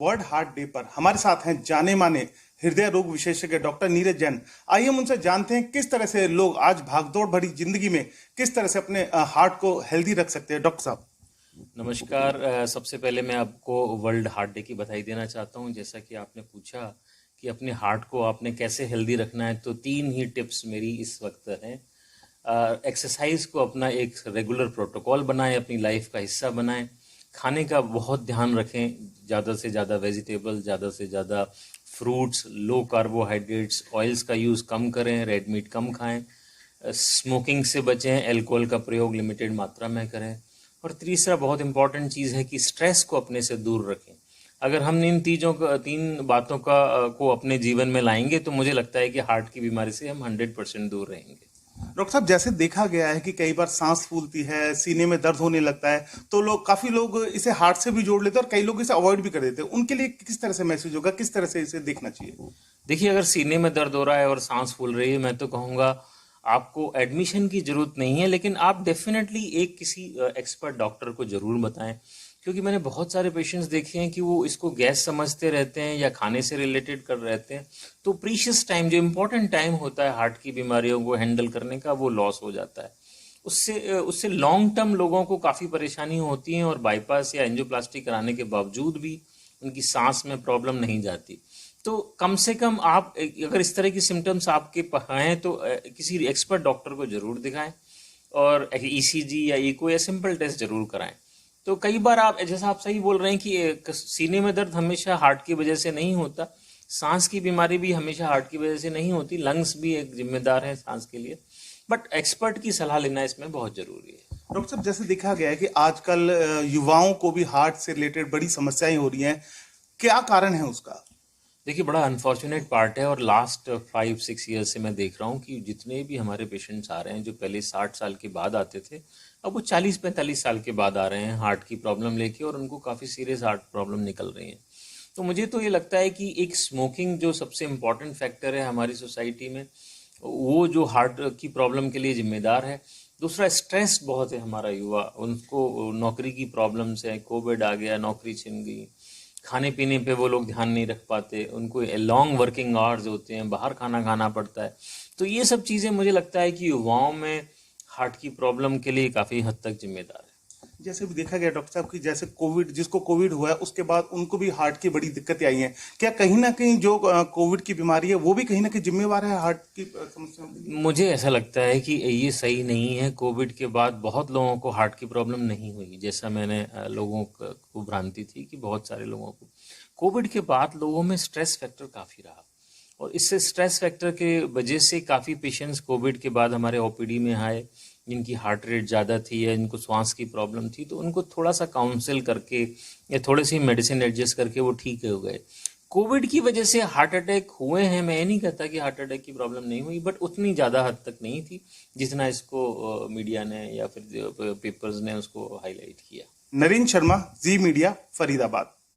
World heart day पर हमारे साथ हैं जाने माने हृदय रोग विशेषज्ञ डॉक्टर नीरज जैन। आइए हम उनसे जानते हैं किस तरह से लोग आज भागदौड़ भरी जिंदगी में किस तरह से अपने हार्ट को हेल्दी रख सकते हैं। डॉक्टर साहब, नमस्कार। सबसे पहले मैं आपको वर्ल्ड हार्ट डे की बधाई देना चाहता हूं। जैसा कि आपने पूछा कि अपने हार्ट को आपने कैसे हेल्दी रखना है, तो 3 ही टिप्स मेरी इस वक्त हैं। एक्सरसाइज को अपना एक रेगुलर प्रोटोकॉल बनाएं, अपनी लाइफ का हिस्सा बनाएं। खाने का बहुत ध्यान रखें, ज़्यादा से ज़्यादा वेजिटेबल, ज़्यादा से ज़्यादा फ्रूट्स, लो कार्बोहाइड्रेट्स, ऑयल्स का यूज़ कम करें, रेड मीट कम खाएं, स्मोकिंग से बचें, अल्कोहल का प्रयोग लिमिटेड मात्रा में करें। और तीसरा बहुत इंपॉर्टेंट चीज़ है कि स्ट्रेस को अपने से दूर रखें। अगर हम इन तीन बातों को अपने जीवन में लाएंगे तो मुझे लगता है कि हार्ट की बीमारी से हम 100% दूर रहेंगे। डॉक्टर साहब, जैसे देखा गया है कि कई बार सांस फूलती है, सीने में दर्द होने लगता है, तो काफी लोग इसे हार्ट से भी जोड़ लेते हैं और कई लोग इसे अवॉइड भी कर देते हैं। उनके लिए किस तरह से मैसेज होगा, किस तरह से इसे देखना चाहिए? देखिए, अगर सीने में दर्द हो रहा है और सांस फूल रही है, मैं तो कहूँगा आपको एडमिशन की ज़रूरत नहीं है, लेकिन आप डेफिनेटली एक किसी एक्सपर्ट डॉक्टर को ज़रूर बताएं। क्योंकि मैंने बहुत सारे पेशेंट्स देखे हैं कि वो इसको गैस समझते रहते हैं या खाने से रिलेटेड कर रहते हैं, तो प्रीशियस टाइम, जो इम्पोर्टेंट टाइम होता है हार्ट की बीमारियों को हैंडल करने का, वो लॉस हो जाता है। उससे लॉन्ग टर्म लोगों को काफ़ी परेशानी होती है और बाईपास या एंजियोप्लास्टी कराने के बावजूद भी उनकी सांस में प्रॉब्लम नहीं जाती। तो कम से कम आप अगर इस तरह की सिम्टम्स आपके हैं तो किसी एक्सपर्ट डॉक्टर को जरूर दिखाएं और ईसीजी या इको या सिंपल टेस्ट जरूर कराएं। तो कई बार आप, जैसा आप सही बोल रहे हैं कि सीने में दर्द हमेशा हार्ट की वजह से नहीं होता, सांस की बीमारी भी हमेशा हार्ट की वजह से नहीं होती, लंग्स भी एक जिम्मेदार है सांस के लिए, बट एक्सपर्ट की सलाह लेना इसमें बहुत जरूरी है। डॉक्टर साहब, जैसे देखा गया है कि आजकल युवाओं को भी हार्ट से रिलेटेड बड़ी समस्याएं हो रही हैं, क्या कारण है उसका? देखिए, बड़ा अनफॉर्चुनेट पार्ट है और लास्ट 5-6 ईयर्स से मैं देख रहा हूँ कि जितने भी हमारे पेशेंट्स आ रहे हैं जो पहले 60 साल के बाद आते थे, अब वो 40-45 साल के बाद आ रहे हैं हार्ट की प्रॉब्लम लेके, और उनको काफ़ी सीरियस हार्ट प्रॉब्लम निकल रही है। तो मुझे तो ये लगता है कि एक स्मोकिंग जो सबसे इम्पॉर्टेंट फैक्टर है हमारी सोसाइटी में, वो जो हार्ट की प्रॉब्लम के लिए जिम्मेदार है। दूसरा, स्ट्रेस बहुत है हमारा युवा, उनको नौकरी की प्रॉब्लम्स है, कोविड आ गया, नौकरी छिन गई, खाने पीने पे वो लोग ध्यान नहीं रख पाते, उनको लॉन्ग वर्किंग आवर्स होते हैं, बाहर खाना खाना पड़ता है। तो ये सब चीज़ें मुझे लगता है कि युवाओं में हार्ट की प्रॉब्लम के लिए काफ़ी हद तक जिम्मेदार है। जैसे भी देखा गया डॉक्टर साहब कि जैसे कोविड, जिसको कोविड हुआ है उसके बाद उनको भी हार्ट की बड़ी दिक्कतें आई हैं। क्या कहीं ना कहीं जो कोविड की बीमारी है वो भी कहीं ना कहीं जिम्मेवार है हार्ट की समस्याओं के लिए? मुझे ऐसा लगता है कि ये सही नहीं है। कोविड के बाद बहुत लोगों को हार्ट की प्रॉब्लम नहीं हुई, जैसा मैंने लोगों को भ्रांति थी कि बहुत सारे लोगों को। कोविड के बाद लोगों में स्ट्रेस फैक्टर काफ़ी रहा, और इससे स्ट्रेस फैक्टर के वजह से काफ़ी पेशेंट्स कोविड के बाद हमारे ओपीडी में आए, जिनकी हार्ट रेट ज़्यादा थी या इनको श्वास की प्रॉब्लम थी, तो उनको थोड़ा सा काउंसिल करके या थोड़ी सी मेडिसिन एडजस्ट करके वो ठीक हो गए। कोविड की वजह से हार्ट अटैक हुए हैं, मैं ये नहीं कहता कि हार्ट अटैक की प्रॉब्लम नहीं हुई, बट उतनी ज़्यादा हद तक नहीं थी जितना इसको मीडिया ने या फिर पेपर्स ने उसको हाईलाइट किया। नरेंद्र शर्मा, जी मीडिया, फरीदाबाद।